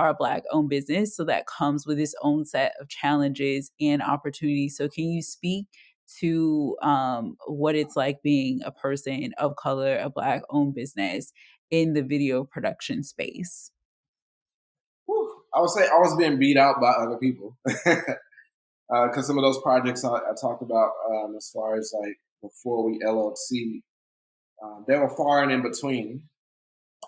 are a Black-owned business. So that comes with its own set of challenges and opportunities. So can you speak to what it's like being a person of color, a Black-owned business in the video production space? I would say I was being beat out by other people. Because some of those projects I talked about, as far as like before we LLC, they were far and in between.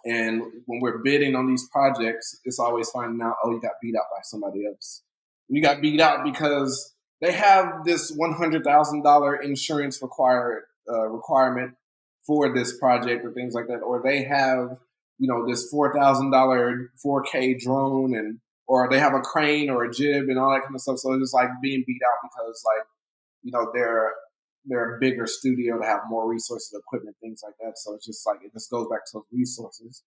And when we're bidding on these projects, it's always finding out, oh, you got beat out by somebody else. You got beat out because they have this $100,000 insurance requirement for this project or things like that, or they have this $4,000 4K drone, and or they have a crane or a jib and all that kind of stuff. So it's just like being beat out because they're a bigger studio to have more resources, equipment, things like that. So it's just like it just goes back to those resources.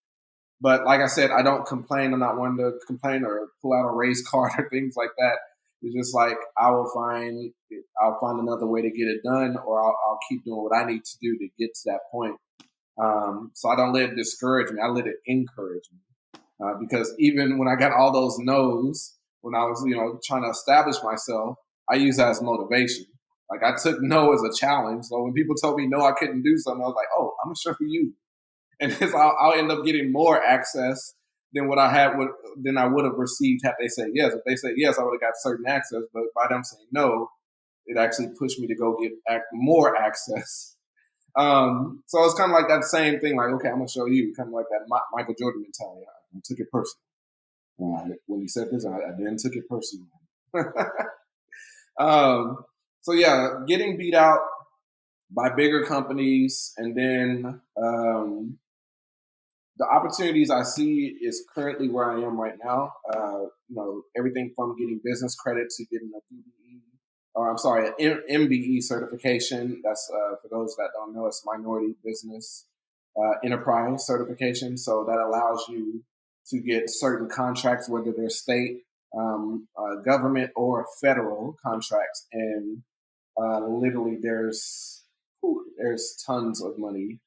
But like I said, I don't complain. I'm not one to complain or pull out a race card or things like that. It's just like I'll find another way to get it done, or I'll keep doing what I need to do to get to that point. So I don't let it discourage me. I let it encourage me. Because even when I got all those no's, when I was, trying to establish myself, I use that as motivation. Like I took no as a challenge. So when people told me no, I couldn't do something, I was like, oh, I'm gonna show you. And I'll end up getting more access than what than I would have received had they said yes. If they said yes, I would have got certain access. But by them saying no, it actually pushed me to go get more access. So it's kind of like that same thing. Like, okay, I'm gonna show you. Kind of like that Michael Jordan mentality. I took it personally. When he said this, I didn't took it personally. So yeah, getting beat out by bigger companies, and then the opportunities I see is currently where I am right now. Everything from getting business credit to getting a BBE, or I'm sorry, an MBE certification. That's for those that don't know, it's Minority Business Enterprise certification. So that allows you to get certain contracts, whether they're state, government, or federal contracts, and literally there's tons of money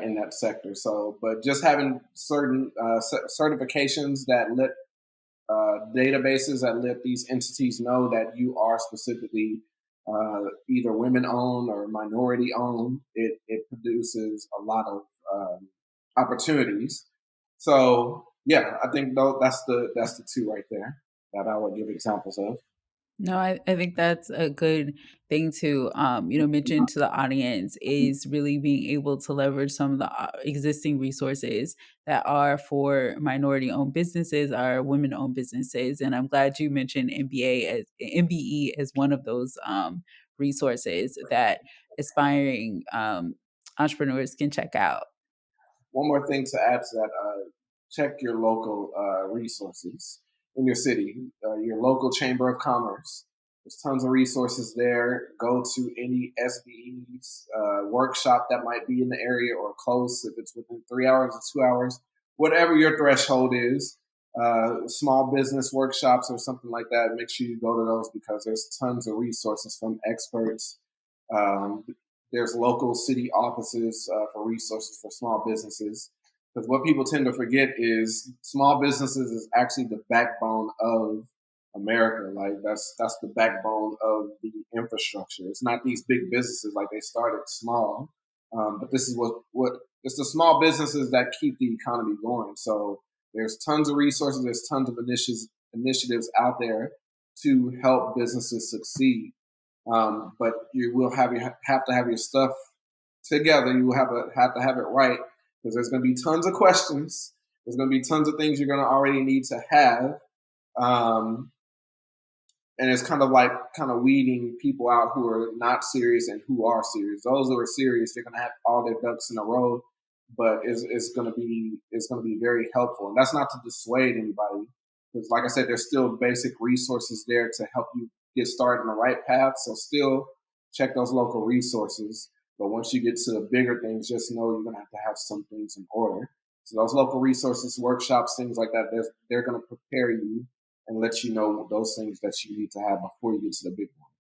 in that sector. So, but just having certain certifications that let databases that let these entities know that you are specifically either women-owned or minority-owned, it produces a lot of opportunities. So, yeah, I think that's the two right there that I would give examples of. No, I think that's a good thing to, mention to the audience, is really being able to leverage some of the existing resources that are for minority-owned businesses, are women-owned businesses. And I'm glad you mentioned MBE as one of those resources that aspiring entrepreneurs can check out. One more thing to add to that, check your local resources in your city, your local chamber of commerce. There's tons of resources there. Go to any SBE's workshop that might be in the area or close, if it's within 3 hours or 2 hours, whatever your threshold is. Small business workshops or something like that, make sure you go to those because there's tons of resources from experts. There's local city offices for resources for small businesses. Because what people tend to forget is small businesses is actually the backbone of America. Like that's the backbone of the infrastructure. It's not these big businesses, like they started small, but this is what it's the small businesses that keep the economy going. So there's tons of resources, there's tons of initiatives out there to help businesses succeed. But you will have to have your stuff together. You will have to have it right, because there's going to be tons of questions. There's going to be tons of things you're going to already need to have. And it's kind of weeding people out who are not serious and who are serious. Those who are serious, they're going to have all their ducks in a row, but it's going to be very helpful. And that's not to dissuade anybody, because like I said, there's still basic resources there to help you get started on the right path. So still check those local resources. But once you get to the bigger things, just know you're going to have some things in order. So those local resources, workshops, things like that, they're going to prepare you and let you know those things that you need to have before you get to the big one.